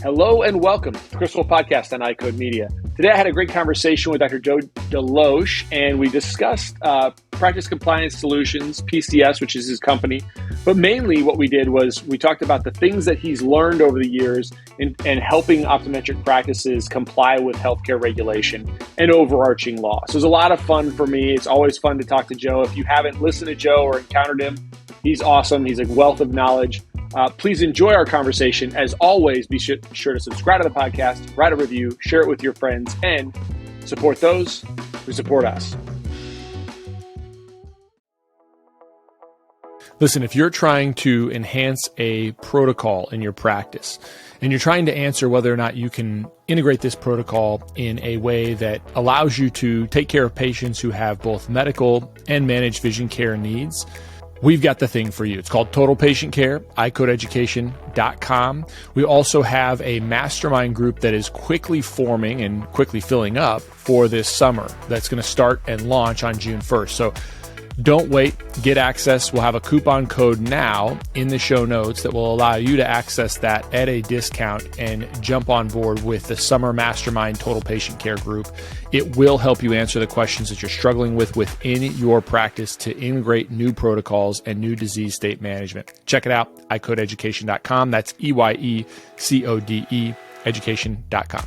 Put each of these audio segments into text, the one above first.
Hello and welcome to the Crystal Podcast on iCode Media. Today I had a great conversation with Dr. Joe DeLoach, and we discussed Practice Compliance Solutions, PCS, which is his company. But mainly what we did was we talked about the things that he's learned over the years in helping optometric practices comply with healthcare regulation and overarching law. So it was a lot of fun for me. It's always fun to talk to Joe. If you haven't listened to Joe or encountered him, he's awesome. He's a wealth of knowledge. Please enjoy our conversation. As always, be sure to subscribe to the podcast, write a review, share it with your friends, and support those who support us. Listen, if you're trying to enhance a protocol in your practice and you're trying to answer whether or not you can integrate this protocol in a way that allows you to take care of patients who have both medical and managed vision care needs, we've got the thing for you. It's called Total Patient Care, iCodeEducation.com. We also have a mastermind group that is quickly forming and quickly filling up for this summer that's going to start and launch on June 1st. So don't wait, get access. We'll have a coupon code now in the show notes that will allow you to access that at a discount and jump on board with the Summer Mastermind Total Patient Care group. It will help you answer the questions that you're struggling with within your practice to integrate new protocols and new disease state management. Check it out, iCodeEducation.com. That's EYECODE education.com.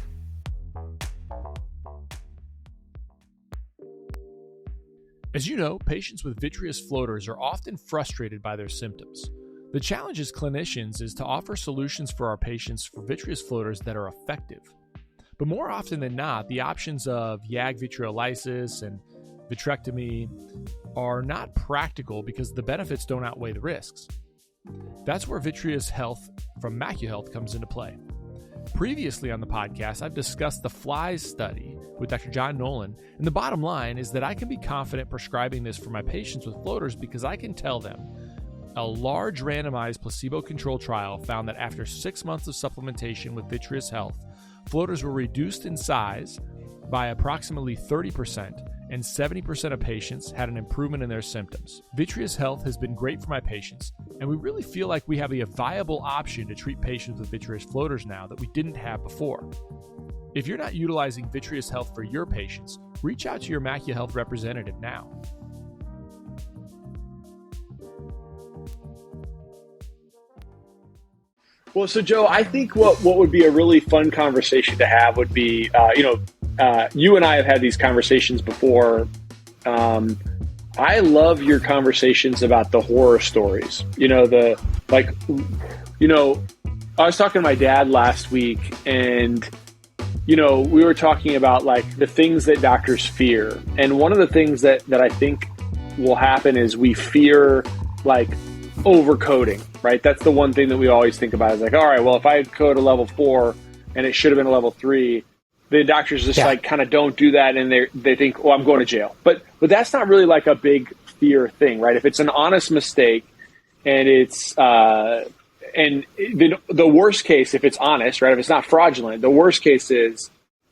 As you know, patients with vitreous floaters are often frustrated by their symptoms. The challenge as clinicians is to offer solutions for our patients for vitreous floaters that are effective. But more often than not, the options of YAG vitreolysis and vitrectomy are not practical because the benefits don't outweigh the risks. That's where Vitreous Health from MacuHealth comes into play. Previously on the podcast, I've discussed the FLIES study with Dr. John Nolan, and the bottom line is that I can be confident prescribing this for my patients with floaters because I can tell them a large randomized placebo-controlled trial found that after 6 months of supplementation with Vitreous Health, floaters were reduced in size by approximately 30%, and 70% of patients had an improvement in their symptoms. Vitreous Health has been great for my patients, and we really feel like we have a viable option to treat patients with vitreous floaters now that we didn't have before. If you're not utilizing Vitreous Health for your patients, reach out to your MacuHealth representative now. Well, so Joe, I think what would be a really fun conversation to have would be, you and I have had these conversations before. I love your conversations about the horror stories. I was talking to my dad last week, and, we were talking about like the things that doctors fear. And one of the things that I think will happen is we fear like overcoding, right? That's the one thing that we always think about is like, all right, well, if I code a level 4 and it should have been a level 3, the doctors just like kind of don't do that, and they think, oh, I'm going to jail. But that's not really like a big fear thing, right? If it's an honest mistake and it's and the worst case, if it's honest, right? If it's not fraudulent, the worst case is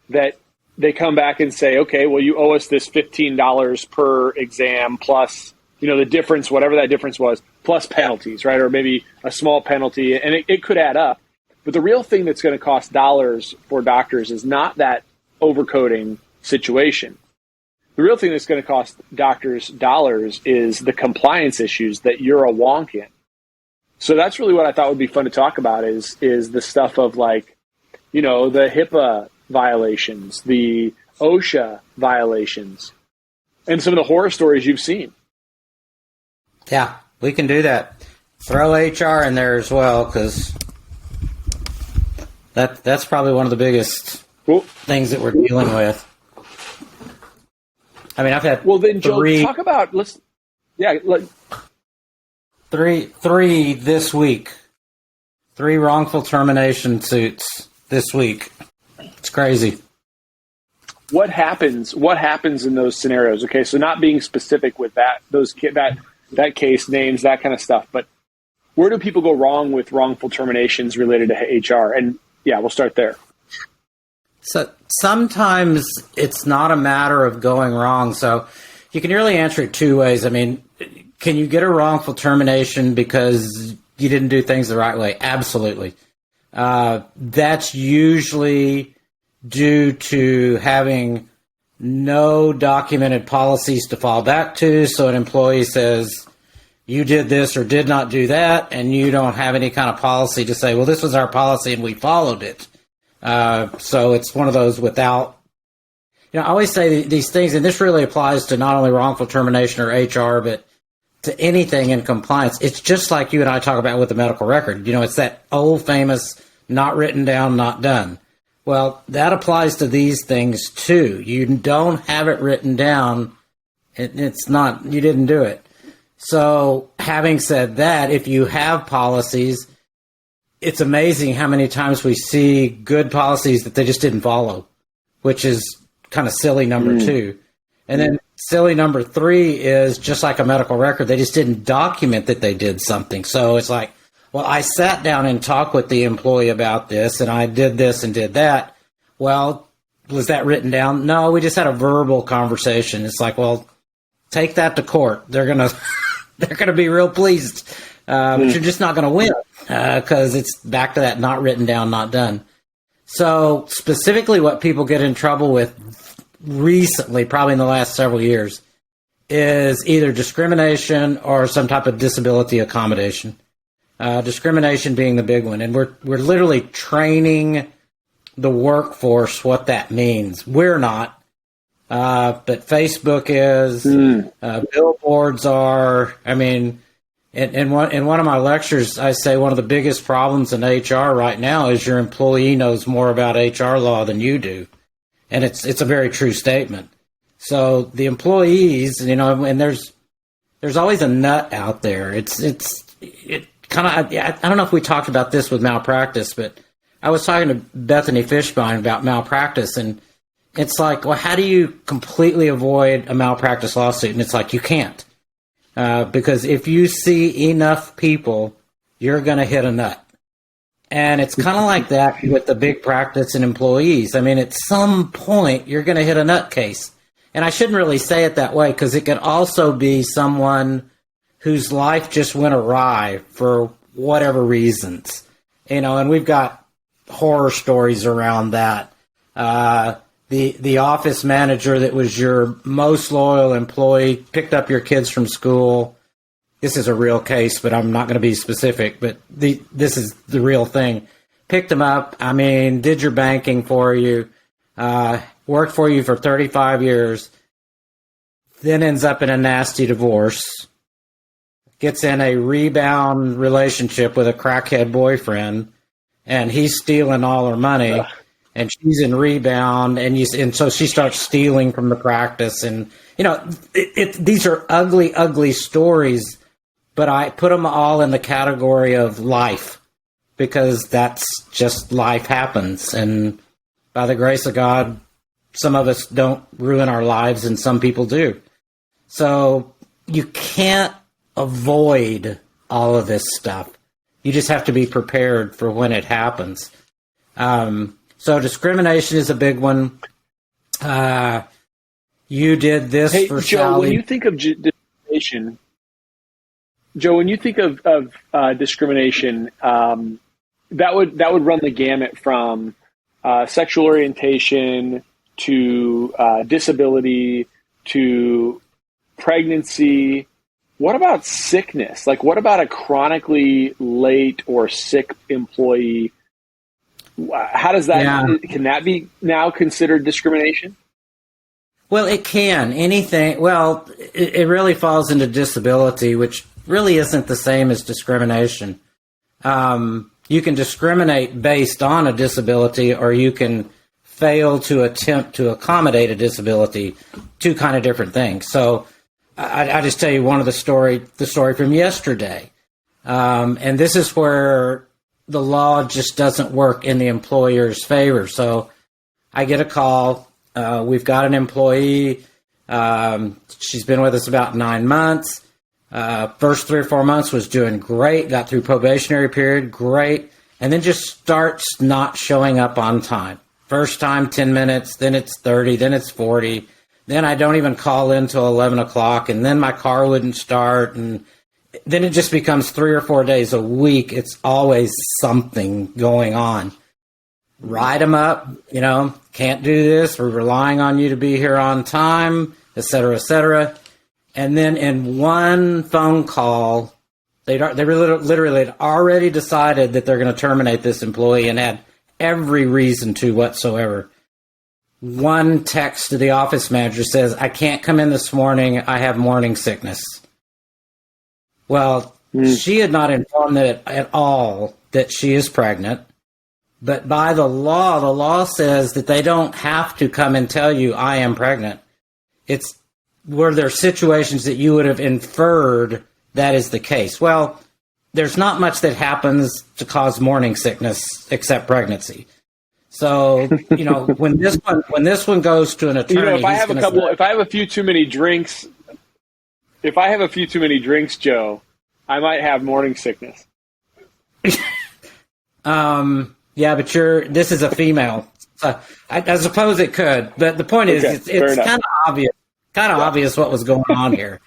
that they come back and say, okay, well, you owe us this $15 per exam plus, the difference, whatever that difference was, plus penalties, right? Or maybe a small penalty, and it could add up. But the real thing that's going to cost dollars for doctors is not that overcoding situation. The real thing that's going to cost doctors dollars is the compliance issues that you're a wonk in. So that's really what I thought would be fun to talk about is the stuff of like, the HIPAA violations, the OSHA violations, and some of the horror stories you've seen. Yeah, we can do that. Throw HR in there as well, because that's probably one of the biggest things that we're dealing with. I mean, I've had Joe, talk about three this week. 3 wrongful termination suits this week. It's crazy. What happens in those scenarios? Okay, so not being specific with that case names, that kind of stuff, but where do people go wrong with wrongful terminations related to HR? And yeah, we'll start there. So sometimes it's not a matter of going wrong. So you can really answer it 2 ways. I mean, can you get a wrongful termination because you didn't do things the right way? Absolutely. That's usually due to having no documented policies to fall back to. So an employee says, you did this or did not do that, and you don't have any kind of policy to say, well, this was our policy and we followed it. So it's one of those without, I always say these things, and this really applies to not only wrongful termination or HR, but to anything in compliance. It's just like you and I talk about with the medical record. It's that old famous not written down, not done. Well, that applies to these things too. You don't have it written down. It's not, you didn't do it. So having said that, if you have policies, it's amazing how many times we see good policies that they just didn't follow, which is kind of silly number two. And then silly number three is just like a medical record. They just didn't document that they did something. So it's like, well, I sat down and talked with the employee about this, and I did this and did that. Well, was that written down? No, we just had a verbal conversation. It's like, well, take that to court. They're gonna be real pleased, but you're just not gonna win because it's back to that not written down, not done. So specifically, what people get in trouble with recently, probably in the last several years, is either discrimination or some type of disability accommodation. Discrimination being the big one, and we're literally training the workforce what that means. We're not, but Facebook is. Billboards are. I mean, in one of my lectures, I say one of the biggest problems in HR right now is your employee knows more about HR law than you do, and it's a very true statement. So the employees, and there's always a nut out there. It kind of, I don't know if we talked about this with malpractice, but I was talking to Bethany Fishbein about malpractice, and it's like, well, how do you completely avoid a malpractice lawsuit? And it's like, you can't. Because if you see enough people, you're going to hit a nut. And it's kind of like that with the big practice and employees. I mean, at some point, you're going to hit a nut case. And I shouldn't really say it that way, because it could also be someone whose life just went awry for whatever reasons. And we've got horror stories around that. The office manager that was your most loyal employee picked up your kids from school. This is a real case, but I'm not going to be specific, but this is the real thing. Picked them up, did your banking for you, worked for you for 35 years, then ends up in a nasty divorce, gets in a rebound relationship with a crackhead boyfriend, and he's stealing all her money, and she's in rebound, and so she starts stealing from the practice. And, these are ugly, ugly stories, but I put them all in the category of life, because that's just life happens. And by the grace of God, some of us don't ruin our lives, and some people do. So you can't avoid all of this stuff. You just have to be prepared for when it happens. So discrimination is a big one. You did this for Joe, Sally. When you think of discrimination, discrimination, that would run the gamut from sexual orientation to disability to pregnancy. What about sickness? Like, what about a chronically late or sick employee? How does that, can that be now considered discrimination? Well, it can. Anything. Well, it really falls into disability, which really isn't the same as discrimination. You can discriminate based on a disability, or you can fail to attempt to accommodate a disability. Two kind of different things. So I just tell you the story from yesterday. And this is where the law just doesn't work in the employer's favor. So I get a call. We've got an employee. She's been with us about 9 months. First 3 or 4 months was doing great. Got through probationary period, great. And then just starts not showing up on time. First time, 10 minutes, then it's 30, then it's 40. Then I don't even call in till 11 o'clock, and then my car wouldn't start. And then it just becomes 3 or 4 days a week. It's always something going on. Write them up, can't do this. We're relying on you to be here on time, et cetera, et cetera. And then in one phone call, they literally had already decided that they're going to terminate this employee and had every reason to whatsoever. One text to the office manager says, I can't come in this morning. I have morning sickness. Well, she had not informed it at all that she is pregnant. But by the law says that they don't have to come and tell you I am pregnant. It's where there are situations that you would have inferred that is the case. Well, there's not much that happens to cause morning sickness except pregnancy. So, when this one goes to an attorney, if I have a few too many drinks, Joe, I might have morning sickness. Yeah, but this is a female. I suppose it could, but the point is, it's kind of obvious what was going on here.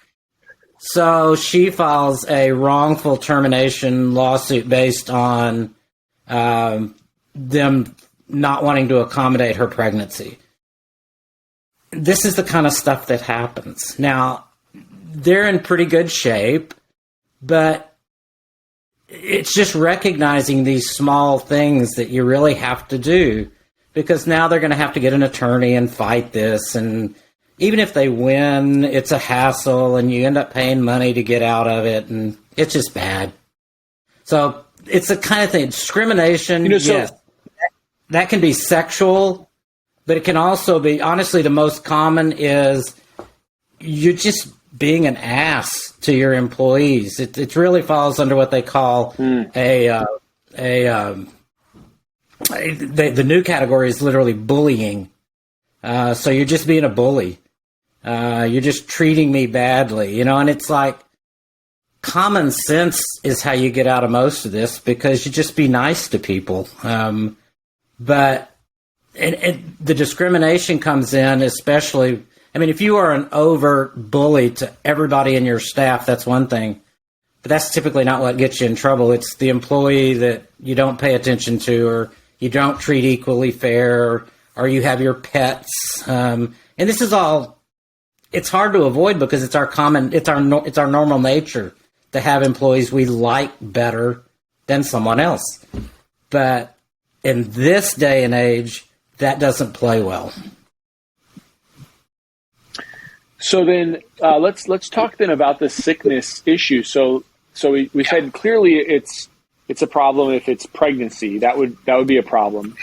So she files a wrongful termination lawsuit based on them not wanting to accommodate her pregnancy. This is the kind of stuff that happens. Now, they're in pretty good shape, but it's just recognizing these small things that you really have to do, because now they're going to have to get an attorney and fight this. And even if they win, it's a hassle and you end up paying money to get out of it. And it's just bad. So it's the kind of thing, discrimination. Yes, that can be sexual, but it can also be, honestly, the most common is you're just being an ass to your employees. It really falls under what they call the new category is literally bullying. So you're just being a bully. You're just treating me badly, and it's like common sense is how you get out of most of this, because you just be nice to people. But the discrimination comes in, especially, if you are an overt bully to everybody in your staff, that's one thing. But that's typically not what gets you in trouble. It's the employee that you don't pay attention to, or you don't treat equally fair, or you have your pets. And this is all, it's hard to avoid because it's our normal nature to have employees we like better than someone else. But in this day and age, that doesn't play well. So then let's talk then about the sickness issue. So we said clearly it's a problem if it's pregnancy. That would be a problem.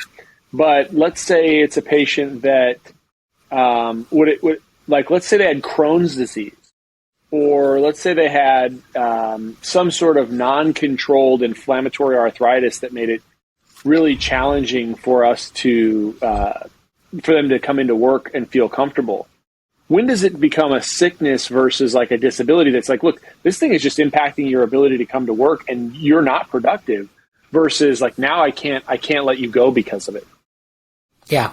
But let's say it's a patient that let's say they had Crohn's disease, or let's say they had some sort of non-controlled inflammatory arthritis that made it really challenging for us for them to come into work and feel comfortable. When does it become a sickness versus like a disability that's like, look, this thing is just impacting your ability to come to work and you're not productive, versus like, now I can't let you go because of it? Yeah.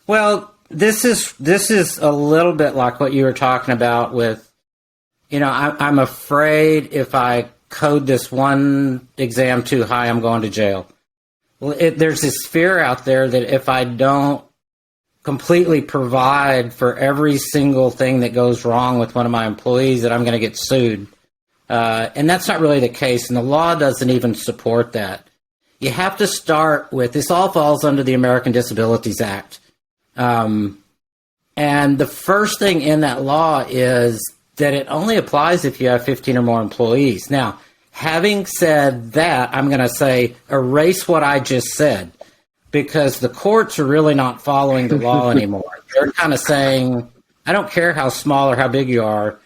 Well, this is a little bit like what you were talking about with, I'm afraid if I code this one exam too high, I'm going to jail. Well, there's this fear out there that if I don't completely provide for every single thing that goes wrong with one of my employees, that I'm going to get sued. And that's not really the case, and the law doesn't even support that. You have to start with, this all falls under the American Disabilities Act. And the first thing in that law is that it only applies if you have 15 or more employees. Now, having said that, I'm going to say erase what I just said, because the courts are really not following the law anymore. They're kind of saying, I don't care how small or how big you are,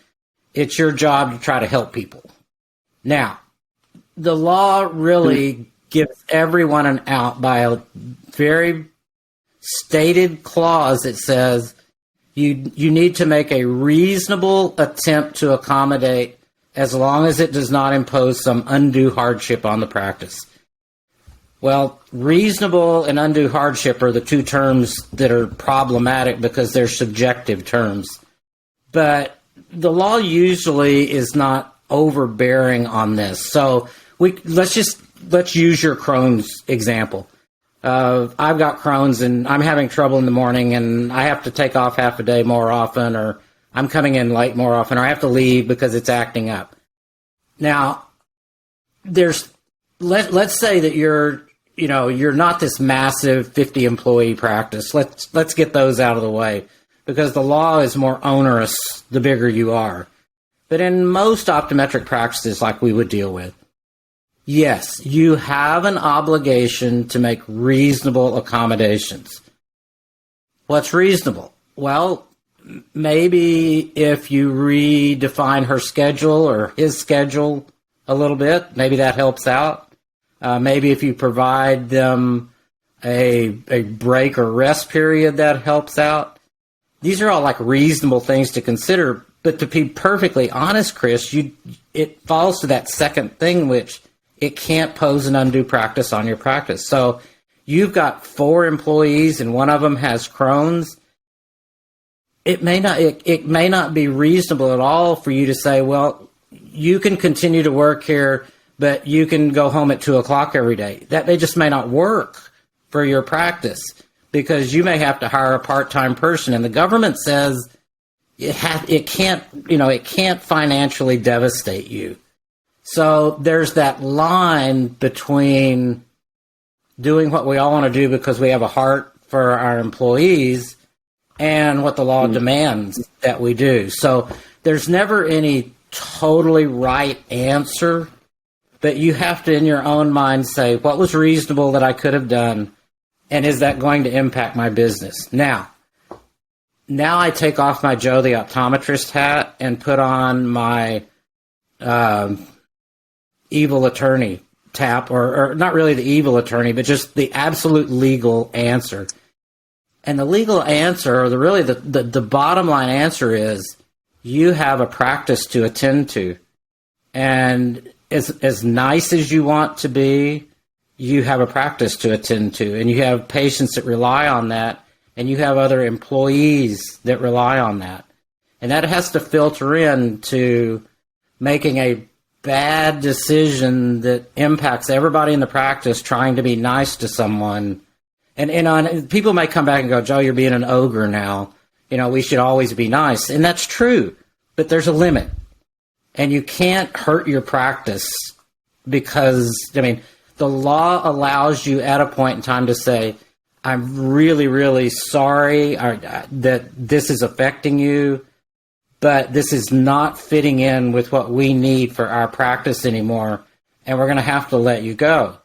it's your job to try to help people. Now, the law really gives everyone an out by a very stated clause that says you need to make a reasonable attempt to accommodate, as long as it does not impose some undue hardship on the practice. Well, reasonable and undue hardship are the two terms that are problematic because they're subjective terms. But the law usually is not overbearing on this. So let's use your Crohn's example. I've got Crohn's and I'm having trouble in the morning and I have to take off half a day more often, or I'm coming in late more often, or I have to leave because it's acting up. Now, let's say that you're not this massive 50 employee practice. Let's get those out of the way, because the law is more onerous the bigger you are. But in most optometric practices like we would deal with, yes, you have an obligation to make reasonable accommodations. What's reasonable? Well, maybe if you redefine her schedule or his schedule a little bit, maybe that helps out. Maybe if you provide them a break or rest period, that helps out. These are all like reasonable things to consider. But to be perfectly honest, Chris, it falls to that second thing, which it can't pose an undue practice on your practice. So you've got 4 employees and one of them has Crohn's. It may not be reasonable at all for you to say, well, you can continue to work here, but you can go home at 2:00 every day. That may not work for your practice, because you may have to hire a part-time person, and the government says it can't financially devastate you. So there's that line between doing what we all want to do because we have a heart for our employees and what the law demands that we do. So there's never any totally right answer, but you have to, in your own mind, say, what was reasonable that I could have done, and is that going to impact my business? Now I take off my Joe the optometrist hat and put on my evil attorney tap, or not really the evil attorney, but just the absolute legal answer. And the legal answer, or the bottom line answer is, you have a practice to attend to. And as nice as you want to be, you have a practice to attend to. And you have patients that rely on that, and you have other employees that rely on that. And that has to filter in to making a bad decision that impacts everybody in the practice trying to be nice to someone. And people may come back and go, Joe, you're being an ogre now. We should always be nice. And that's true, but there's a limit. And you can't hurt your practice because, the law allows you at a point in time to say, I'm really, really sorry that this is affecting you, but this is not fitting in with what we need for our practice anymore, and we're going to have to let you go.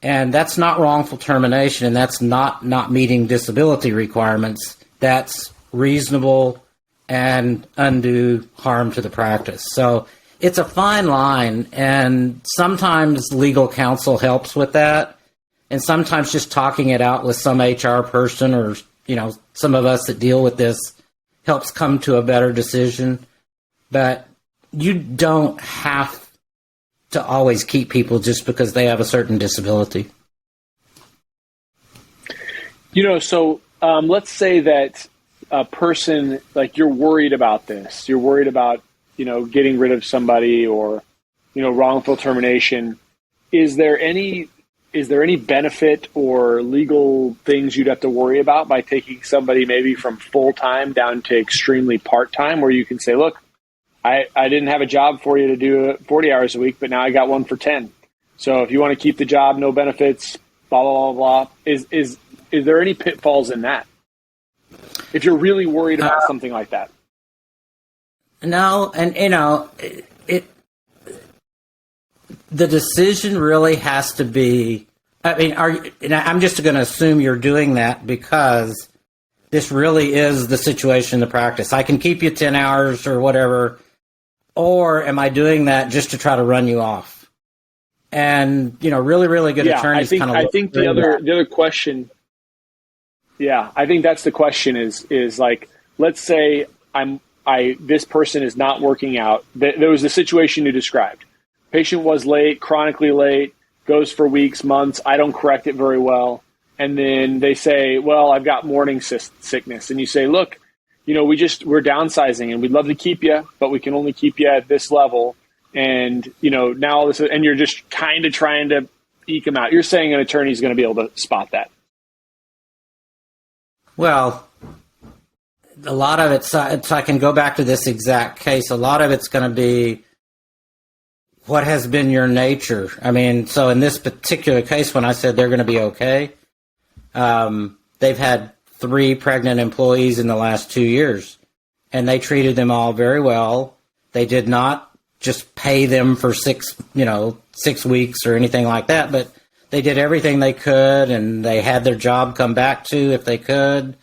And that's not wrongful termination, and that's not meeting disability requirements. That's reasonable and undue harm to the practice. So it's a fine line, and sometimes legal counsel helps with that, and sometimes just talking it out with some HR person or, some of us that deal with this helps come to a better decision. But you don't have to always keep people just because they have a certain disability. So let's say that a person, like, you're worried about this. You're worried about, getting rid of somebody or, wrongful termination. Is there any benefit or legal things you'd have to worry about by taking somebody maybe from full-time down to extremely part-time, where you can say, look, I didn't have a job for you to do 40 hours a week, but now I got one for 10. So if you want to keep the job, no benefits, blah, blah, blah, blah. Is there any pitfalls in that? If you're really worried about something like that? No, and the decision really has to be, I'm just going to assume you're doing that because this really is the situation in the practice. I can keep you 10 hours or whatever, or am I doing that just to try to run you off? And, really, really good attorneys kind of. I think the other question, I think that's the question is like, let's say this person is not working out. There was the situation you described. Patient was late, chronically late, goes for weeks, months. I don't correct it very well. And then they say, well, I've got morning sickness. And you say, look, we're downsizing and we'd love to keep you, but we can only keep you at this level. and now all this, and you're just kind of trying to eke them out. You're saying an attorney is going to be able to spot that. Well, a lot of it's I can go back to this exact case. A lot of it's going to be what has been your nature. I mean, so in this particular case, when I said they're going to be okay, they've had 3 pregnant employees in the last 2 years, and they treated them all very well. They did not just pay them for 6 weeks or anything like that, but they did everything they could, and they had their job come back to if they could.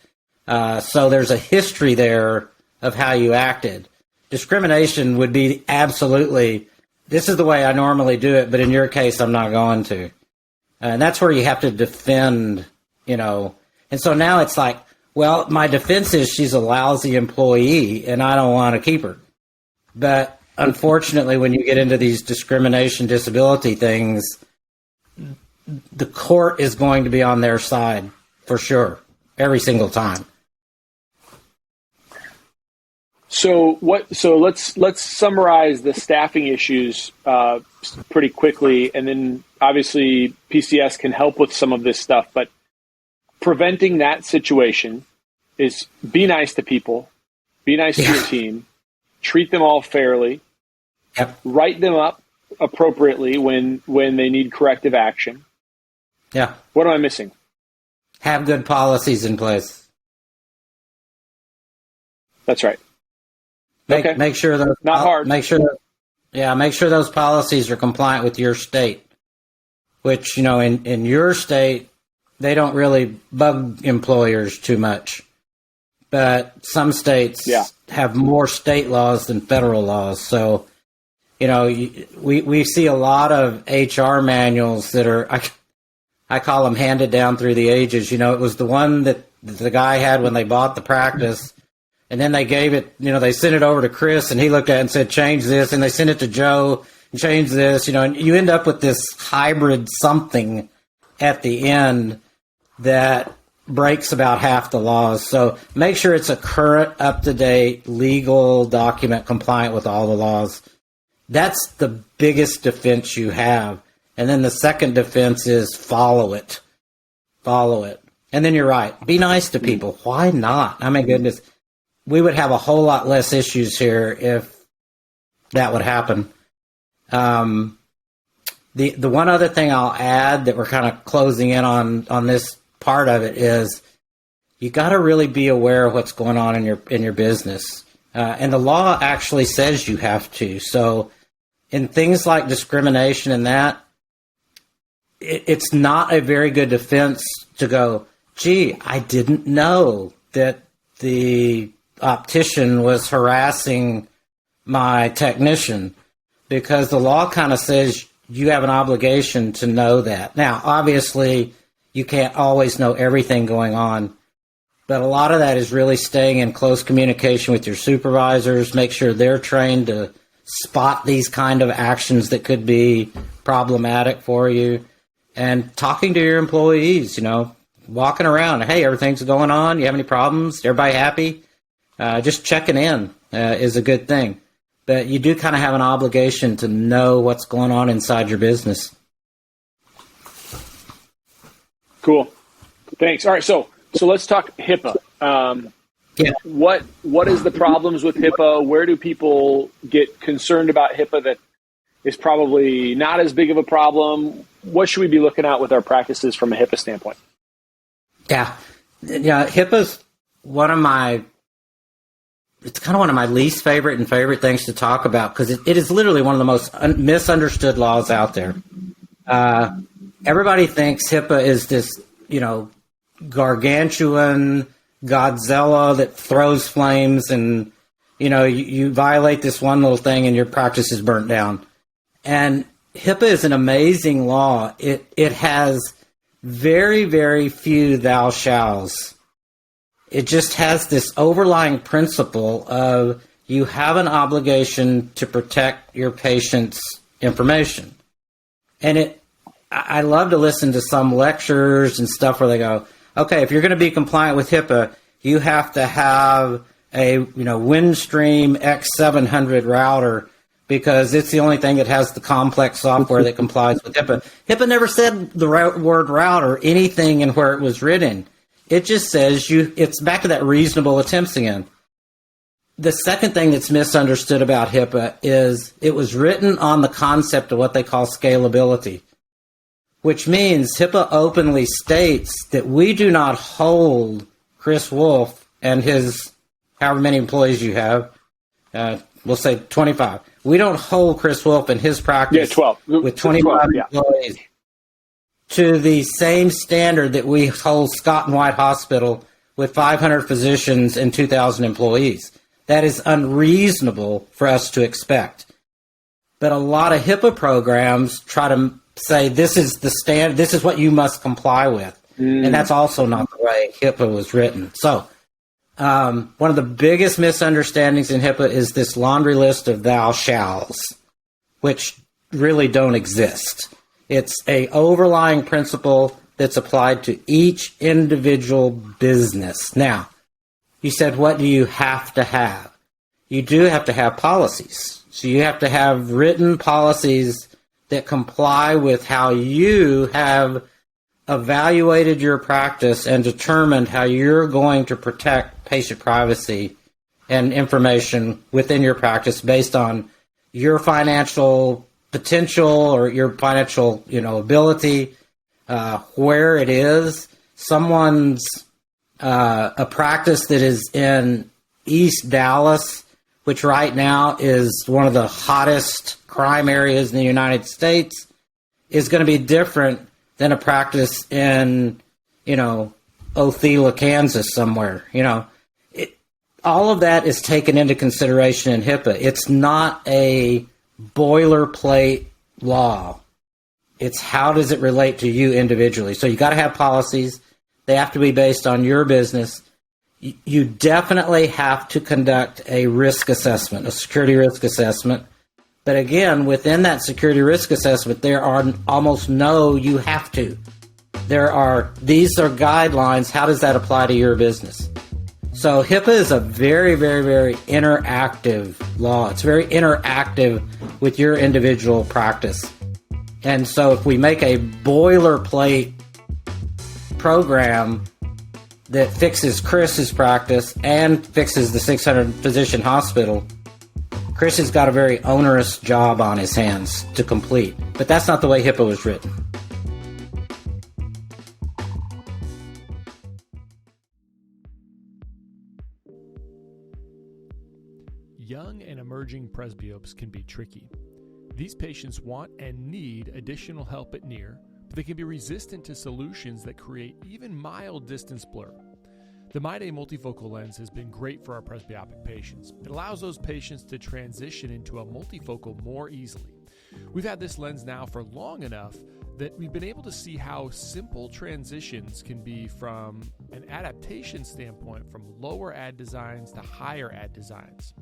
So there's a history there of how you acted. Discrimination would be absolutely, this is the way I normally do it, but in your case, I'm not going to. And that's where you have to defend, And so now it's like, well, my defense is she's a lousy employee and I don't want to keep her. But unfortunately, when you get into these discrimination, disability things, the court is going to be on their side for sure, every single time. So let's summarize the staffing issues pretty quickly, and then obviously PCS can help with some of this stuff. But preventing that situation is be nice to people, be nice to your team, treat them all fairly, write them up appropriately when they need corrective action. Yeah. What am I missing? Have good policies in place. That's right. Make sure those not hard. Make sure those policies are compliant with your state. Which, in your state, they don't really bug employers too much. But some states have more state laws than federal laws. So, we see a lot of HR manuals that are, I call them handed down through the ages. It was the one that the guy had when they bought the practice. And then they gave it, they sent it over to Chris, and he looked at it and said, change this. And they sent it to Joe and change this, and you end up with this hybrid something at the end that breaks about half the laws. So make sure it's a current, up-to-date, legal document compliant with all the laws. That's the biggest defense you have. And then the second defense is follow it. Follow it. And then you're right. Be nice to people. Why not? I mean, goodness. We would have a whole lot less issues here if that would happen. The one other thing I'll add that we're kind of closing in on this part of it is you got to really be aware of what's going on in your business, and the law actually says you have to. So, in things like discrimination and that, it's not a very good defense to go, gee, I didn't know that the optician was harassing my technician, because the law kind of says you have an obligation to know that. Now, obviously, you can't always know everything going on, but a lot of that is really staying in close communication with your supervisors, make sure they're trained to spot these kind of actions that could be problematic for you, and talking to your employees, walking around, hey, everything's going on, you have any problems, everybody happy? Just checking in is a good thing. But you do kind of have an obligation to know what's going on inside your business. Cool. Thanks. All right. So let's talk HIPAA. What is the problems with HIPAA? Where do people get concerned about HIPAA that is probably not as big of a problem? What should we be looking at with our practices from a HIPAA standpoint? Yeah. HIPAA's it's kind of one of my least favorite and favorite things to talk about, because it is literally one of the most misunderstood laws out there. Everybody thinks HIPAA is this, gargantuan Godzilla that throws flames, and, you violate this one little thing and your practice is burnt down. And HIPAA is an amazing law. It has very, very few thou shalls. It just has this overlying principle of you have an obligation to protect your patient's information. And I love to listen to some lectures and stuff where they go, okay, if you're going to be compliant with HIPAA, you have to have a Windstream X700 router because it's the only thing that has the complex software that complies with HIPAA. HIPAA never said the word route or anything in where it was written. It just says it's back to that reasonable attempts again. The second thing that's misunderstood about HIPAA is it was written on the concept of what they call scalability, which means HIPAA openly states that we do not hold Chris Wolfe and his however many employees you have, we'll say 25. We don't hold Chris Wolfe and his practice 12. with 25 employees to the same standard that we hold Scott and White Hospital with 500 physicians and 2,000 employees. That is unreasonable for us to expect. But a lot of HIPAA programs try to say this is the standard, this is what you must comply with. And that's also not the way HIPAA was written. So one of the biggest misunderstandings in HIPAA is this laundry list of thou shalls, which really don't exist. It's a overlying principle that's applied to each individual business. Now, you said, what do you have to have? You do have to have policies. So you have to have written policies that comply with how you have evaluated your practice and determined how you're going to protect patient privacy and information within your practice based on your financial potential or your financial, ability, where it is. Someone's a practice that is in East Dallas, which right now is one of the hottest crime areas in the United States, is going to be different than a practice in, Othela, Kansas somewhere. All of that is taken into consideration in HIPAA. It's not a boilerplate law. It's how does it relate to you individually. So you got to have policies. They have to be based on your business. You definitely have to conduct a risk assessment, a security risk assessment. But again, within that security risk assessment, there are almost no you have to. These are guidelines. How does that apply to your business? So HIPAA is a very, very, very interactive law. It's very interactive with your individual practice. And so if we make a boilerplate program that fixes Chris's practice and fixes the 600 physician hospital, Chris has got a very onerous job on his hands to complete. But that's not the way HIPAA was written. Young and emerging presbyopes can be tricky. These patients want and need additional help at near, but they can be resistant to solutions that create even mild distance blur. The MyDay multifocal lens has been great for our presbyopic patients. It allows those patients to transition into a multifocal more easily. We've had this lens now for long enough that we've been able to see how simple transitions can be from an adaptation standpoint from lower ad designs to higher ad designs.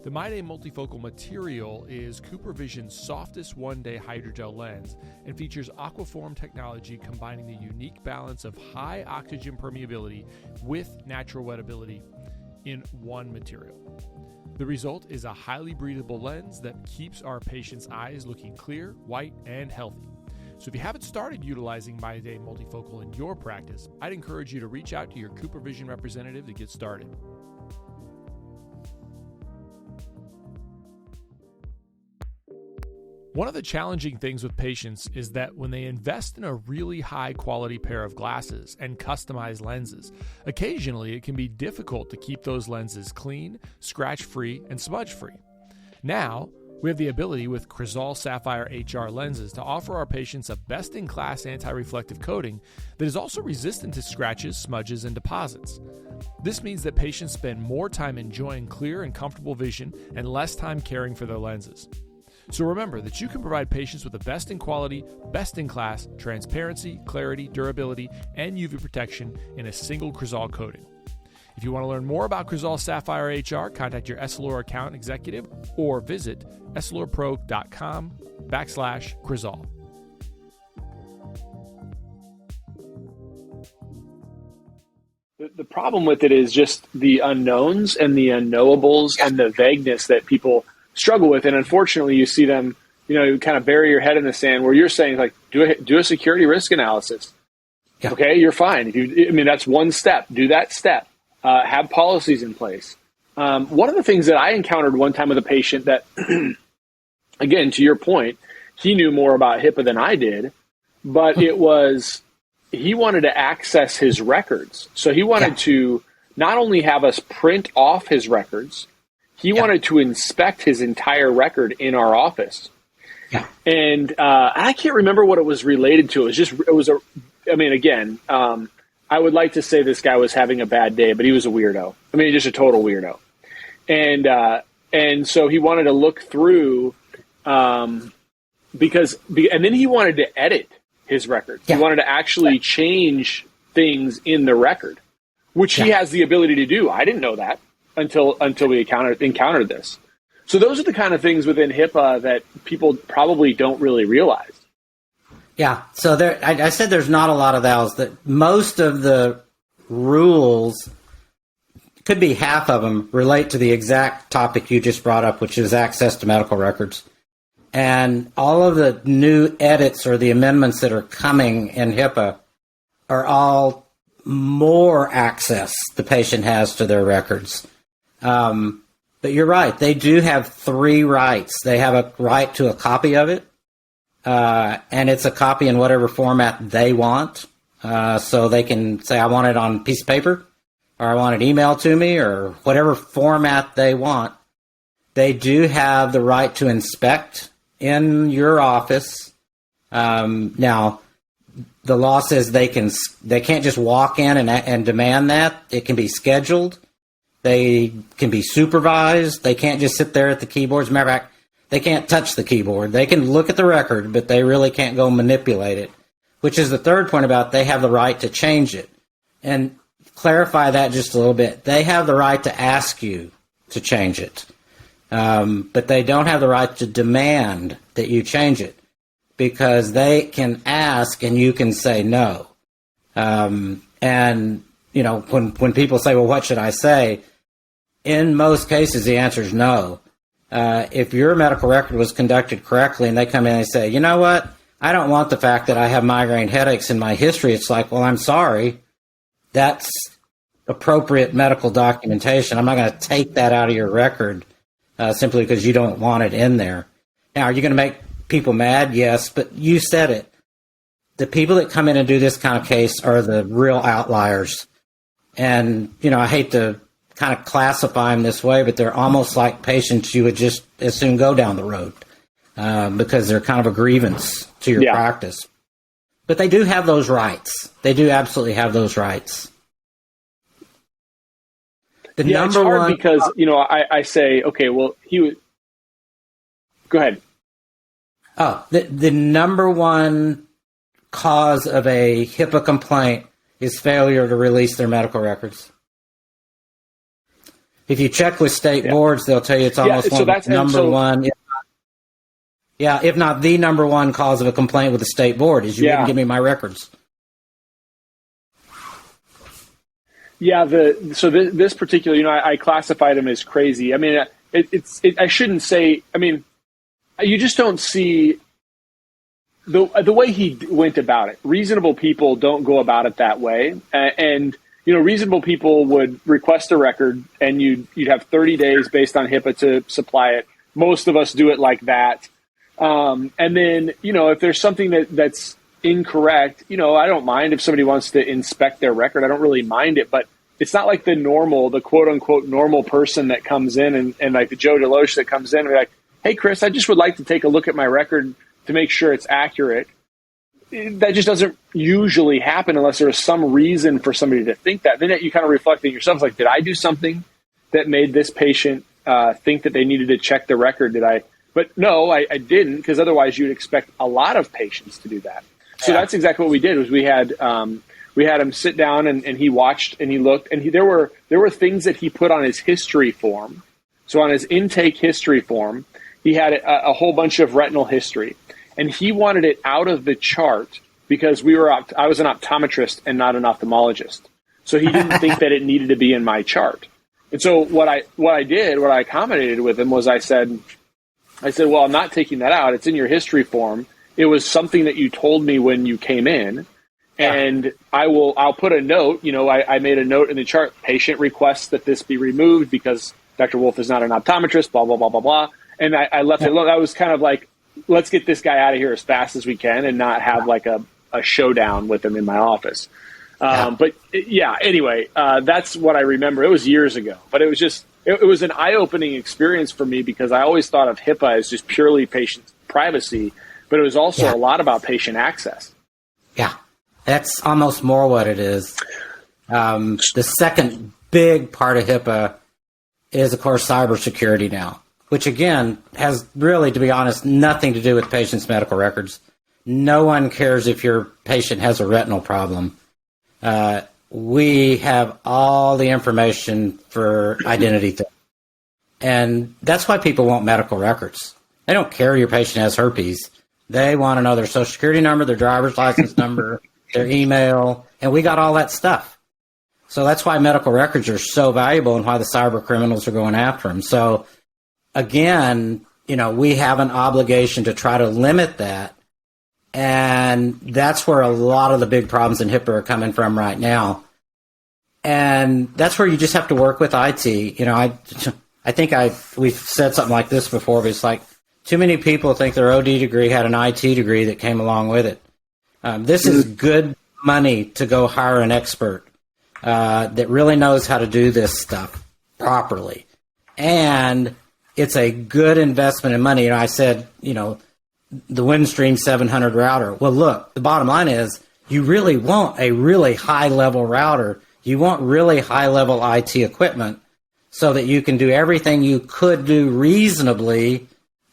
The MyDay multifocal material is CooperVision's softest one-day hydrogel lens and features Aquaform technology combining the unique balance of high oxygen permeability with natural wettability in one material. The result is a highly breathable lens that keeps our patients' eyes looking clear, white, and healthy. So if you haven't started utilizing MyDay multifocal in your practice, I'd encourage you to reach out to your CooperVision representative to get started. One of the challenging things with patients is that when they invest in a really high quality pair of glasses and customized lenses, occasionally it can be difficult to keep those lenses clean, scratch-free, and smudge-free. Now, we have the ability with Crizal Sapphire HR lenses to offer our patients a best-in-class anti-reflective coating that is also resistant to scratches, smudges, and deposits. This means that patients spend more time enjoying clear and comfortable vision and less time caring for their lenses. So remember that you can provide patients with the best in quality, best in class, transparency, clarity, durability, and UV protection in a single Crizal coating. If you want to learn more about Crizal Sapphire HR, contact your Essilor account executive or visit essilorpro.com/Crizal. The problem with it is just the unknowns and the unknowables and the vagueness that people struggle with. And unfortunately, you see them, you kind of bury your head in the sand where you're saying, like, do a security risk analysis. Yeah. Okay, you're fine. That's one step. Do that step. Have policies in place. One of the things that I encountered one time with a patient that, again, to your point, he knew more about HIPAA than I did, but he wanted to access his records. So he wanted to not only have us print off his records, he wanted to inspect his entire record in our office. Yeah. And I can't remember what it was related to. I would like to say this guy was having a bad day, but he was a weirdo. Just a total weirdo. And so he wanted to look through, and then he wanted to edit his record. Yeah. He wanted to actually change things in the record, which he has the ability to do. I didn't know that until we encountered this. So those are the kind of things within HIPAA that people probably don't really realize. Yeah. So I said there's not a lot of those. That most of the rules, could be half of them, relate to the exact topic you just brought up, which is access to medical records. And all of the new edits or the amendments that are coming in HIPAA are all more access the patient has to their records. But you're right. They do have 3 rights. They have a right to a copy of it, and it's a copy in whatever format they want. So they can say, I want it on a piece of paper, or I want it emailed to me, or whatever format they want. They do have the right to inspect in your office. Now, the law says they can't just walk in and demand that. It can be scheduled. They can be supervised. They can't just sit there at the keyboards. As a matter of fact, they can't touch the keyboard. They can look at the record, but they really can't go manipulate it, which is the third point about they have the right to change it. And clarify that just a little bit. They have the right to ask you to change it. But they don't have the right to demand that you change it, because they can ask and you can say no. And, when people say, well, what should I say? In most cases, the answer is no. If your medical record was conducted correctly and they come in and say, you know what? I don't want the fact that I have migraine headaches in my history. It's like, well, I'm sorry. That's appropriate medical documentation. I'm not going to take that out of your record simply because you don't want it in there. Now, are you going to make people mad? Yes, but you said it. The people that come in and do this kind of case are the real outliers. And, I hate to kind of classify them this way, but they're almost like patients you would just as soon go down the road because they're kind of a grievance to your practice. But they do have those rights. They do absolutely have those rights. It's hard because, I say, okay, well, he would... Go ahead. Oh, the number one cause of a HIPAA complaint is failure to release their medical records. If you check with state boards, they'll tell you it's almost number one. If not the number one cause of a complaint with the state board is you didn't give me my records. Yeah, this particular, I classified him as crazy. I shouldn't say. You just don't see the way he went about it. Reasonable people don't go about it that way, and reasonable people would request a record, and you'd have 30 days based on HIPAA to supply it. Most of us do it like that, and then if there's something that's incorrect, I don't mind if somebody wants to inspect their record. I don't really mind it, but it's not like the quote unquote normal person that comes in and like the Joe DeLoach that comes in and be like, hey, Chris, I just would like to take a look at my record to make sure it's accurate. That just doesn't usually happen unless there is some reason for somebody to think that. Then you kind of reflect on yourself, like, did I do something that made this patient think that they needed to check the record? But no, I didn't, because otherwise you'd expect a lot of patients to do that. So that's exactly what we did. Was we had him sit down and he watched and he looked, and there were things that he put on his history form. So on his intake history form, he had a whole bunch of retinal history, and he wanted it out of the chart because I was an optometrist and not an ophthalmologist. So he didn't think that it needed to be in my chart. And so what I accommodated with him was I said, I said, well, I'm not taking that out. It's in your history form. It was something that you told me when you came in. And I'll put a note, I made a note in the chart, patient requests that this be removed because Dr. Wolfe is not an optometrist, blah, blah, blah, blah, blah. And I left it alone. That was kind of like, let's get this guy out of here as fast as we can and not have like a showdown with him in my office. But yeah, anyway, that's what I remember. It was years ago, but it was just, it was an eye-opening experience for me because I always thought of HIPAA as just purely patient privacy, but it was also a lot about patient access. Yeah. That's almost more what it is. The second big part of HIPAA is, of course, cybersecurity now, which, again, has really, to be honest, nothing to do with patients' medical records. No one cares if your patient has a retinal problem. We have all the information for identity theft. And that's why people want medical records. They don't care your patient has herpes. They want to know their social security number, their driver's license number, their email, and we got all that stuff. So that's why medical records are so valuable and why the cyber criminals are going after them. So again, we have an obligation to try to limit that. And that's where a lot of the big problems in HIPAA are coming from right now. And that's where you just have to work with IT. I think we've said something like this before, but it's like too many people think their OD degree had an IT degree that came along with it. This is good money to go hire an expert that really knows how to do this stuff properly. And it's a good investment in money. I said, the Windstream 700 router. Well, look, the bottom line is you really want a really high-level router. You want really high-level IT equipment so that you can do everything you could do reasonably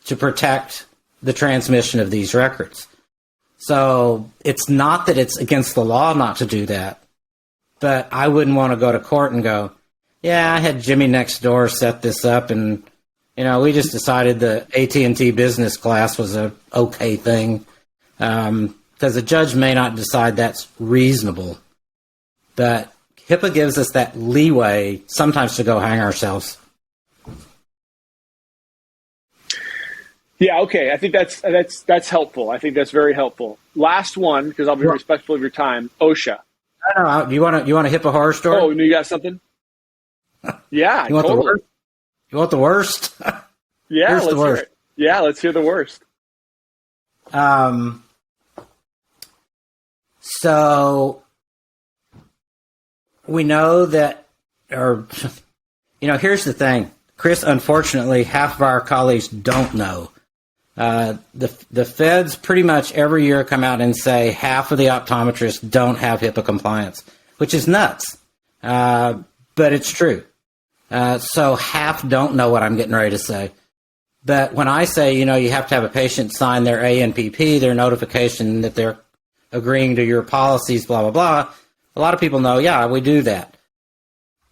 to protect the transmission of these records. So it's not that it's against the law not to do that, but I wouldn't want to go to court and go, yeah, I had Jimmy next door set this up, and we just decided the AT&T business class was a okay thing, because the judge may not decide that's reasonable. But HIPAA gives us that leeway sometimes to go hang ourselves. Yeah, okay. I think that's helpful. I think that's very helpful. Last one, because I'll be respectful of your time. OSHA. No. You want a HIPAA horror story? Oh, you got something? Yeah, you want totally. the worst? You want the worst? Yeah, Here's the worst. Hear it. Yeah, let's hear the worst. So we know that, here's the thing, Chris. Unfortunately, half of our colleagues don't know. The feds pretty much every year come out and say half of the optometrists don't have HIPAA compliance, which is nuts. But it's true. So half don't know what I'm getting ready to say. But when I say, you have to have a patient sign their ANPP, their notification that they're agreeing to your policies, blah, blah, blah, a lot of people know, yeah, we do that.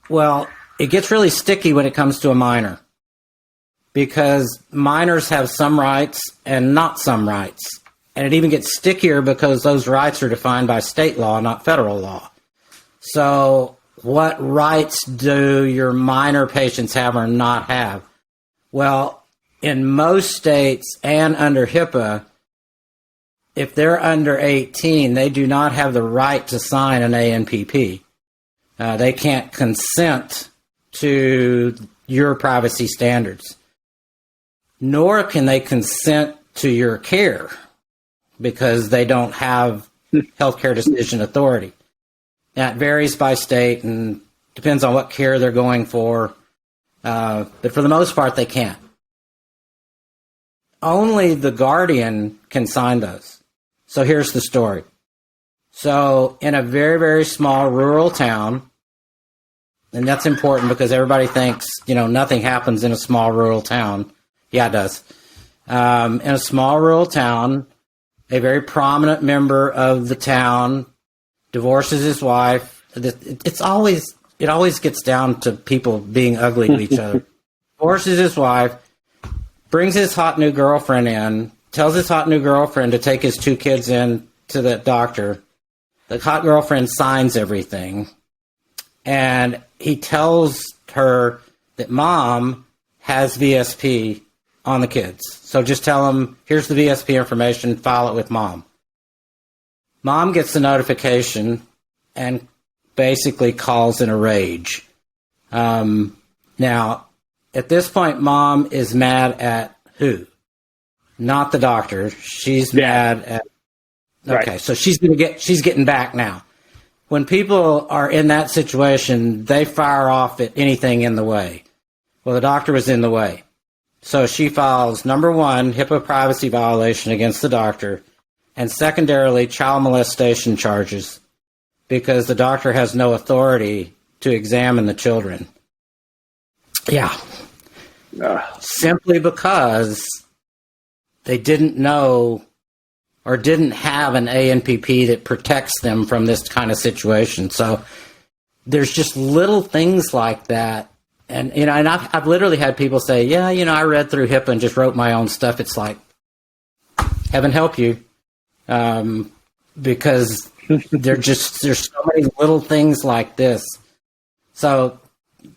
Well, it gets really sticky when it comes to a minor, because minors have some rights and not some rights. And it even gets stickier because those rights are defined by state law, not federal law. So what rights do your minor patients have or not have? Well, in most states and under HIPAA, if they're under 18, they do not have the right to sign an ANPP. They can't consent to your privacy standards, nor can they consent to your care because they don't have healthcare decision authority. That varies by state and depends on what care they're going for, but for the most part, they can't. Only the guardian can sign those. So here's the story. So in a very, very small rural town, and that's important because everybody thinks, nothing happens in a small rural town. Yeah, it does. In a small rural town, a very prominent member of the town divorces his wife. It always gets down to people being ugly to each other. Divorces his wife, brings his hot new girlfriend in, tells his hot new girlfriend to take his two kids in to the doctor. The hot girlfriend signs everything. And he tells her that mom has VSP on the kids. So just tell them, here's the VSP information, file it with mom. Mom gets the notification and basically calls in a rage. Now, at this point, mom is mad at who? Not the doctor. She's mad at... Okay, right. So she's getting back now. When people are in that situation, they fire off at anything in the way. Well, the doctor was in the way. So she files, number one, HIPAA privacy violation against the doctor, and secondarily, child molestation charges, because the doctor has no authority to examine the children. Yeah. Simply because they didn't know or didn't have an ANPP that protects them from this kind of situation. So there's just little things like that. And, you know, and I've literally had people say, yeah, you know, I read through HIPAA and just wrote my own stuff. It's like, heaven help you. Because there's so many little things like this. So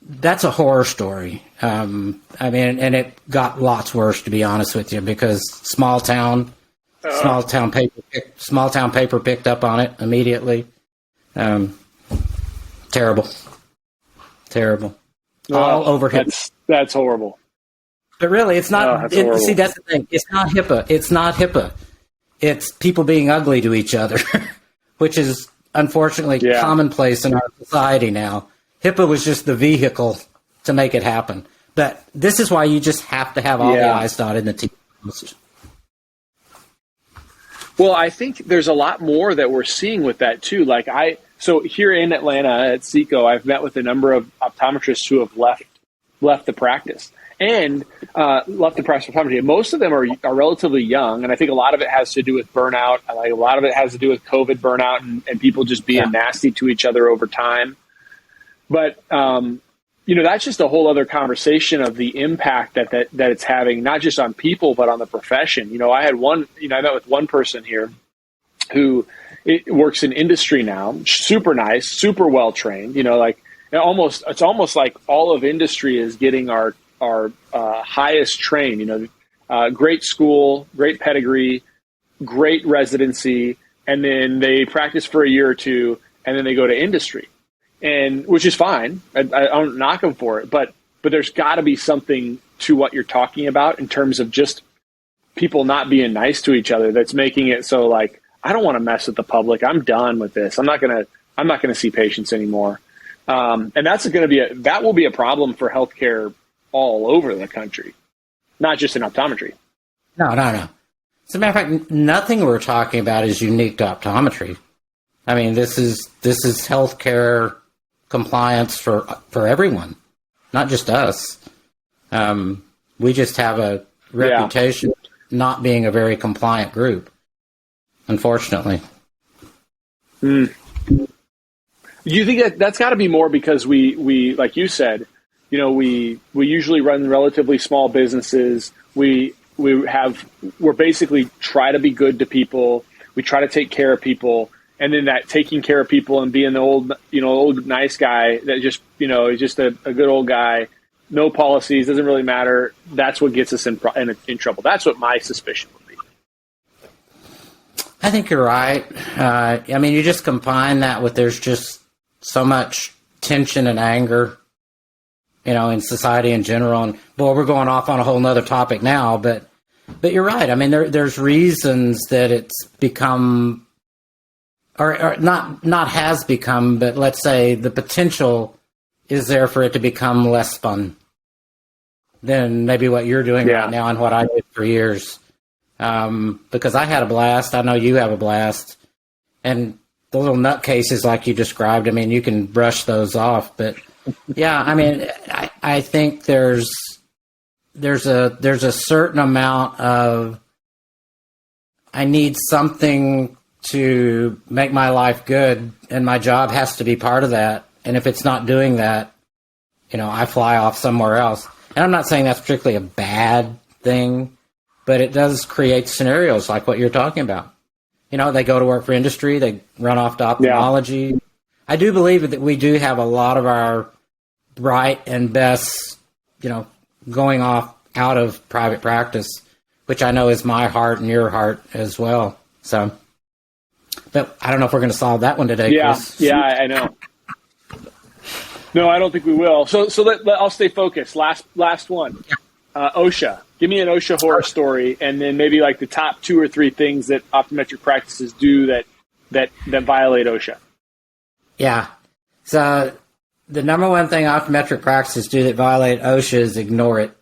that's a horror story. I mean, and it got lots worse, to be honest with you, because small town paper picked up on it immediately. Terrible. All over HIPAA. That's horrible. But really, it's not. See, that's the thing. It's not HIPAA. It's people being ugly to each other, which is unfortunately commonplace in our society now. HIPAA was just the vehicle to make it happen. But this is why you just have to have all the I's dotted and the T's crossed. Well, I think there's a lot more that we're seeing with that too. So here in Atlanta at Seco, I've met with a number of optometrists who have left the practice and left the practice of optometry. Most of them are relatively young, and I think a lot of it has to do with burnout. A lot of it has to do with COVID burnout and people just being nasty to each other over time. But you know, that's just a whole other conversation of the impact that it's having, not just on people, but on the profession. You know, I met with one person here who works in industry now, super nice, super well trained. You know, like it's almost like all of industry is getting our highest trained. You know, great school, great pedigree, great residency, and then they practice for a year or two, and then they go to industry. And which is fine. I don't knock them for it, but there's got to be something to what you're talking about in terms of just people not being nice to each other. That's making it so like, I don't want to mess with the public. I'm done with this. I'm not gonna see patients anymore. And that will be a problem for healthcare all over the country, not just in optometry. No. As a matter of fact, nothing we're talking about is unique to optometry. I mean, this is healthcare compliance for everyone, not just us. We just have a reputation not being a very compliant group, unfortunately. Do you think that's got to be more because we like you said, you know, we usually run relatively small businesses. We're basically try to be good to people. We try to take care of people. And then that taking care of people and being the old nice guy that just, you know, is just a good old guy, no policies, doesn't really matter. That's what gets us in trouble. That's what my suspicion would be. I think you're right. I mean, you just combine that with there's just so much tension and anger, you know, in society in general. And boy, we're going off on a whole nother topic now, but you're right. I mean, there's reasons that it's become, or not has become, but let's say the potential is there for it to become less fun than maybe what you're doing right now and what I did for years. Because I had a blast. I know you have a blast. And the little nutcases like you described, I mean, you can brush those off. But yeah, I mean, I think there's a certain amount of, I need something to make my life good, and my job has to be part of that. And if it's not doing that, you know, I fly off somewhere else. And I'm not saying that's particularly a bad thing, but it does create scenarios like what you're talking about. You know, they go to work for industry, they run off to ophthalmology. Yeah. I do believe that we do have a lot of our bright and best, you know, going off out of private practice, which I know is my heart and your heart as well. So, but I don't know if we're going to solve that one today, Chris. Yeah, I know. No, I don't think we will. So I'll stay focused. Last one. OSHA. Give me an OSHA horror story, and then maybe like the top 2 or 3 things that optometric practices do that violate OSHA. Yeah. So the number one thing optometric practices do that violate OSHA is ignore it.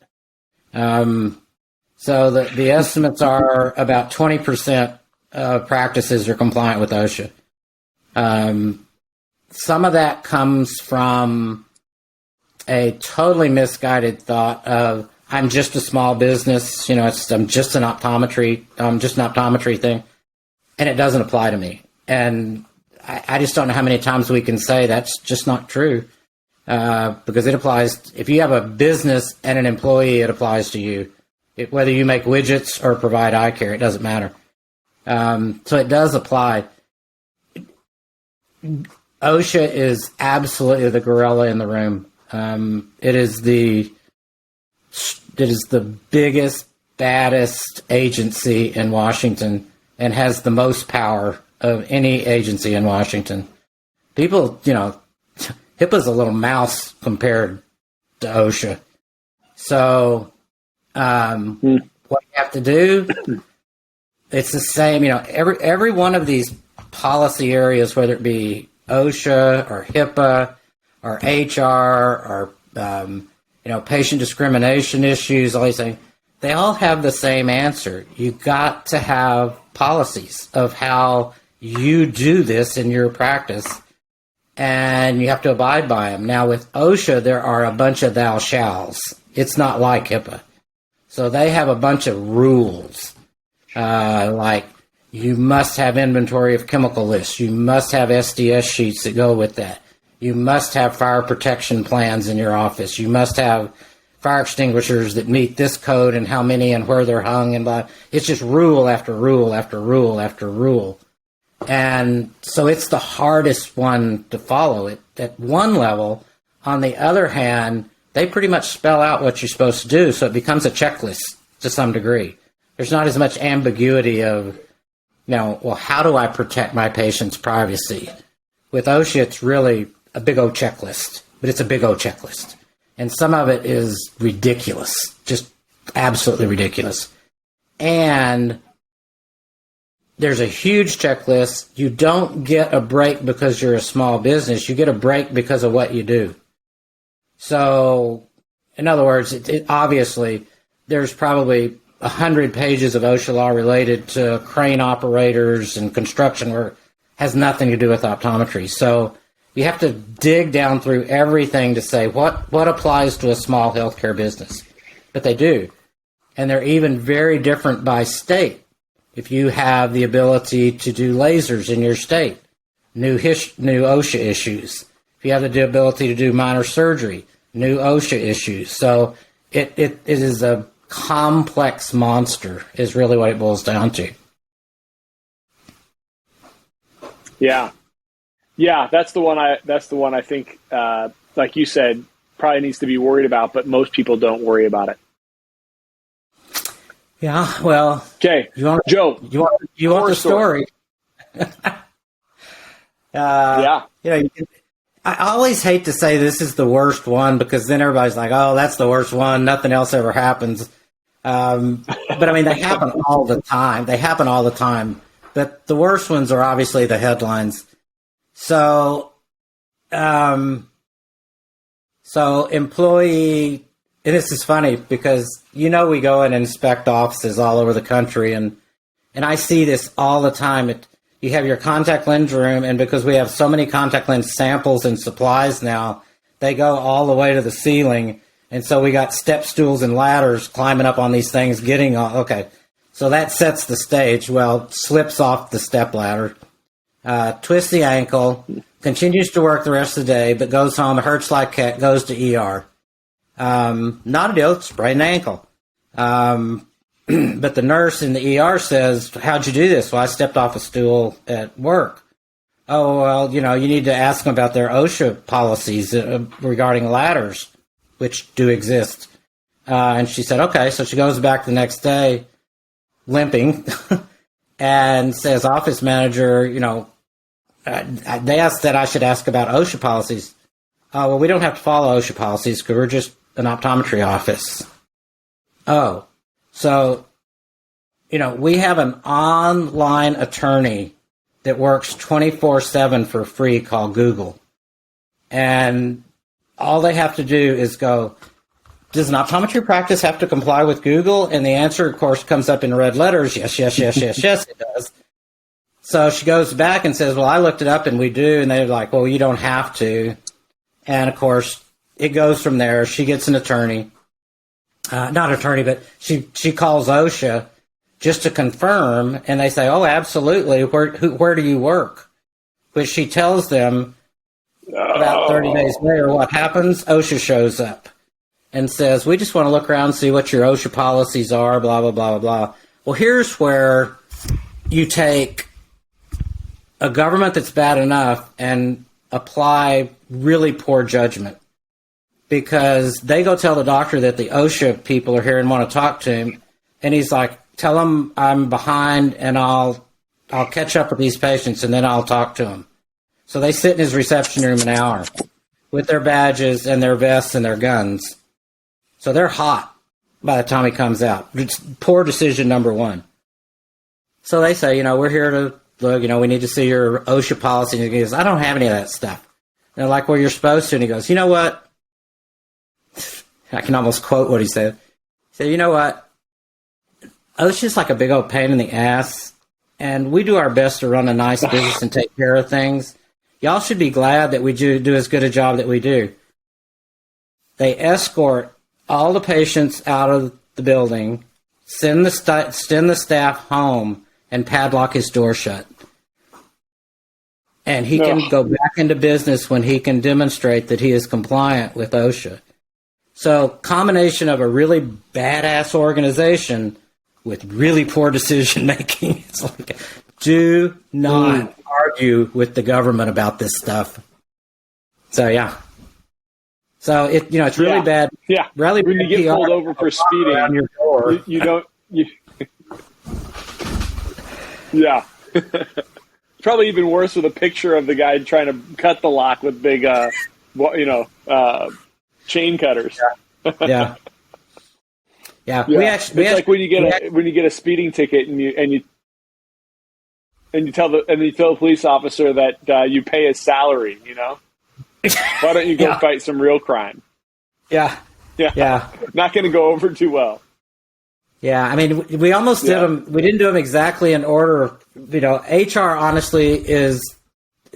So the estimates are about 20% of practices are compliant with OSHA. Some of that comes from a totally misguided thought of, I'm just a small business, I'm just an optometry thing, and it doesn't apply to me. And I just don't know how many times we can say that's just not true, because it applies. If you have a business and an employee, it applies to you. Whether you make widgets or provide eye care, it doesn't matter. So it does apply. OSHA is absolutely the gorilla in the room. It is the biggest, baddest agency in Washington and has the most power of any agency in Washington. People, HIPAA's a little mouse compared to OSHA. So what you have to do, it's the same. Every one of these policy areas, whether it be OSHA or HIPAA or HR or patient discrimination issues, all these things, they all have the same answer. You got to have policies of how you do this in your practice, and you have to abide by them. Now, with OSHA, there are a bunch of thou shalls. It's not like HIPAA. So they have a bunch of rules, like you must have inventory of chemical lists. You must have SDS sheets that go with that. You must have fire protection plans in your office. You must have fire extinguishers that meet this code and how many and where they're hung and blah. It's just rule after rule after rule after rule. And so it's the hardest one to follow it at one level. On the other hand, they pretty much spell out what you're supposed to do, so it becomes a checklist to some degree. There's not as much ambiguity of, how do I protect my patient's privacy? With OSHA, it's really a big O checklist, but it's a big O checklist. And some of it is ridiculous, just absolutely ridiculous. And there's a huge checklist. You don't get a break because you're a small business. You get a break because of what you do. So, in other words, obviously, there's probably 100 pages of OSHA law related to crane operators and construction work. Has nothing to do with optometry. So you have to dig down through everything to say what applies to a small healthcare business. But they do. And they're even very different by state. If you have the ability to do lasers in your state, new OSHA issues. If you have the ability to do minor surgery, new OSHA issues. So it is a complex monster is really what it boils down to. Yeah, that's the one I think, like you said, probably needs to be worried about, but most people don't worry about it. Yeah, well, okay, Joe, you want the story? Yeah, I always hate to say this is the worst one because then everybody's like, "Oh, that's the worst one. Nothing else ever happens." But I mean, they happen all the time. But the worst ones are obviously the headlines. So employee, and this is funny because we go and inspect offices all over the country, and I see this all the time. You have your contact lens room, and because we have so many contact lens samples and supplies now, they go all the way to the ceiling, and so we got step stools and ladders climbing up on these things, getting on. Okay, so that sets the stage. Well, slips off the step ladder, twists the ankle, continues to work the rest of the day, but goes home, hurts like heck, goes to ER. Not a deal, sprained ankle. But the nurse in the ER says, "How'd you do this?" "Well, I stepped off a stool at work." "Oh, well, you need to ask them about their OSHA policies regarding ladders, which do exist." And she said, okay. So she goes back the next day limping and says, office manager, they asked that I should ask about OSHA policies. Oh, well, we don't have to follow OSHA policies because we're just an optometry office. Oh, so, we have an online attorney that works 24/7 for free called Google. And all they have to do is go, does an optometry practice have to comply with Google? And the answer, of course, comes up in red letters. Yes, yes, yes, yes, yes, it does. So she goes back and says, well, I looked it up and we do. And they're like, well, you don't have to. And, of course, it goes from there. She gets an attorney. Not attorney, but she calls OSHA just to confirm. And they say, oh, absolutely. Where do you work? Which she tells them about 30 days later. What happens? OSHA shows up and says, we just want to look around and see what your OSHA policies are, blah, blah, blah, blah, blah. Well, here's where you take a government that's bad enough and apply really poor judgment, because they go tell the doctor that the OSHA people are here and want to talk to him, and he's like, tell him I'm behind and I'll catch up with these patients and then I'll talk to them. So they sit in his reception room an hour with their badges and their vests and their guns. So they're hot by the time he comes out. It's poor decision number one. So they say, we're here to look, we need to see your OSHA policy. And he goes, I don't have any of that stuff. And they're like, well, you're supposed to. And he goes, you know what? I can almost quote what he said. He said, you know what? OSHA's like a big old pain in the ass. And we do our best to run a nice business and take care of things. Y'all should be glad that we do as good a job that we do. They escort all the patients out of the building, send the staff home, and padlock his door shut. And he can go back into business when he can demonstrate that he is compliant with OSHA. So, combination of a really badass organization with really poor decision making. It's like, do not argue with the government about this stuff. So, yeah. So it's really bad. Yeah. Really when you get pulled over for speeding, your door. you don't. Yeah. It's probably even worse with a picture of the guy trying to cut the lock with big, chain cutters. Yeah. Yeah. It's like when you get a speeding ticket and you tell the police officer that you pay his salary. Why don't you go fight some real crime? Yeah. Not going to go over too well. Yeah, I mean, we almost did them. We didn't do them exactly in order. HR honestly is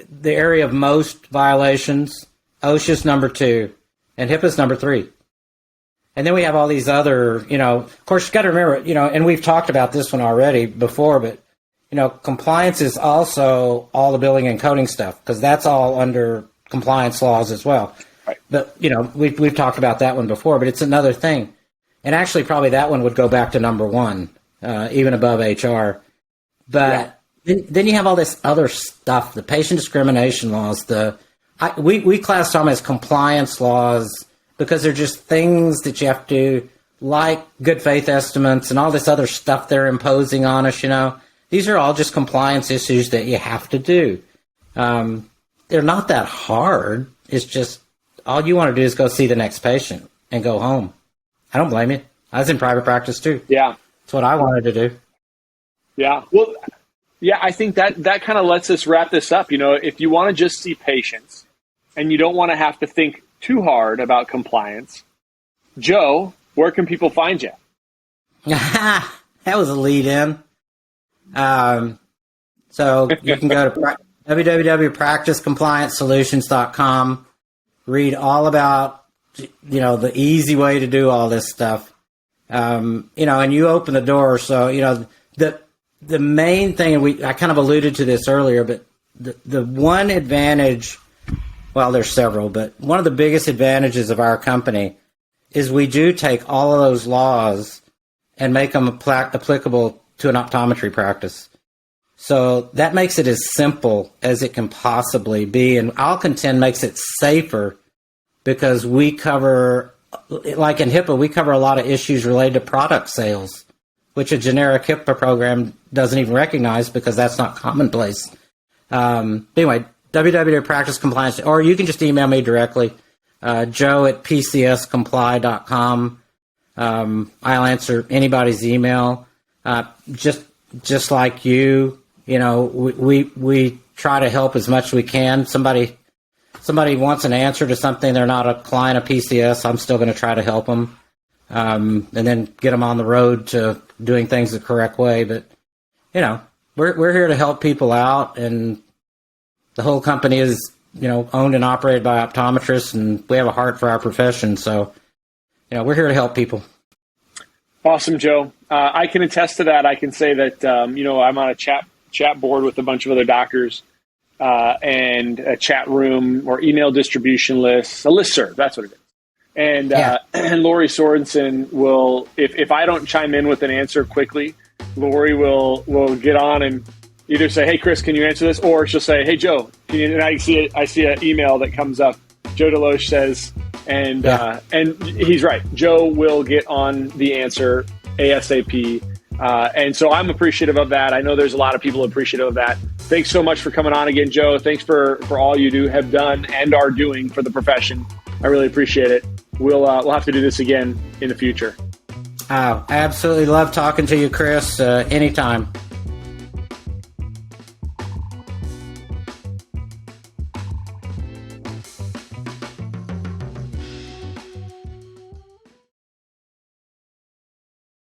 the area of most violations. OSHA's number 2, and HIPAA's number 3. And then we have all these other, of course, you got to remember, and we've talked about this one already before, but, compliance is also all the billing and coding stuff, because that's all under compliance laws as well. Right. But, we've talked about that one before, but it's another thing. And actually, probably that one would go back to number 1, even above HR. But then you have all this other stuff, the patient discrimination laws. We class them as compliance laws because they're just things that you have to do, like good faith estimates and all this other stuff they're imposing on us. These are all just compliance issues that you have to do. They're not that hard. It's just all you want to do is go see the next patient and go home. I don't blame you. I was in private practice too. Yeah. That's what I wanted to do. Yeah. Well, yeah, I think that kind of lets us wrap this up. If you want to just see patients and you don't want to have to think too hard about compliance, Joe, where can people find you? That was a lead in. So you can go to www.practicecompliancesolutions.com, read all about the easy way to do all this stuff. And you open the door. So, the main thing, I kind of alluded to this earlier, but the one advantage, well, there's several, but one of the biggest advantages of our company is we do take all of those laws and make them applicable to an optometry practice. So that makes it as simple as it can possibly be. And I'll contend makes it safer, because we cover like in HIPAA, we cover a lot of issues related to product sales, which a generic HIPAA program doesn't even recognize because that's not commonplace. Anyway, www.practicecompliance, or you can just email me directly, joe@pcscomply.com. I'll answer anybody's email. Just like you, we try to help as much as we can. Somebody wants an answer to something, they're not a client of PCS, I'm still going to try to help them, and then get them on the road to doing things the correct way. But, we're here to help people out, and the whole company is, owned and operated by optometrists, and we have a heart for our profession. So, we're here to help people. Awesome, Joe. I can attest to that. I can say that, I'm on a chat board with a bunch of other doctors, and a chat room or email distribution list, a listserv, that's what it is. And, and Lori Sorensen will, if I don't chime in with an answer quickly, Lori will get on and either say, hey, Chris, can you answer this? Or she'll say, hey, Joe, can you, and I see an email that comes up. Joe DeLoach says, and he's right. Joe will get on the answer ASAP. And so I'm appreciative of that. I know there's a lot of people appreciative of that. Thanks so much for coming on again, Joe. Thanks for all you have done and are doing for the profession. I really appreciate it. We'll have to do this again in the future. Oh, absolutely love talking to you, Chris. Anytime.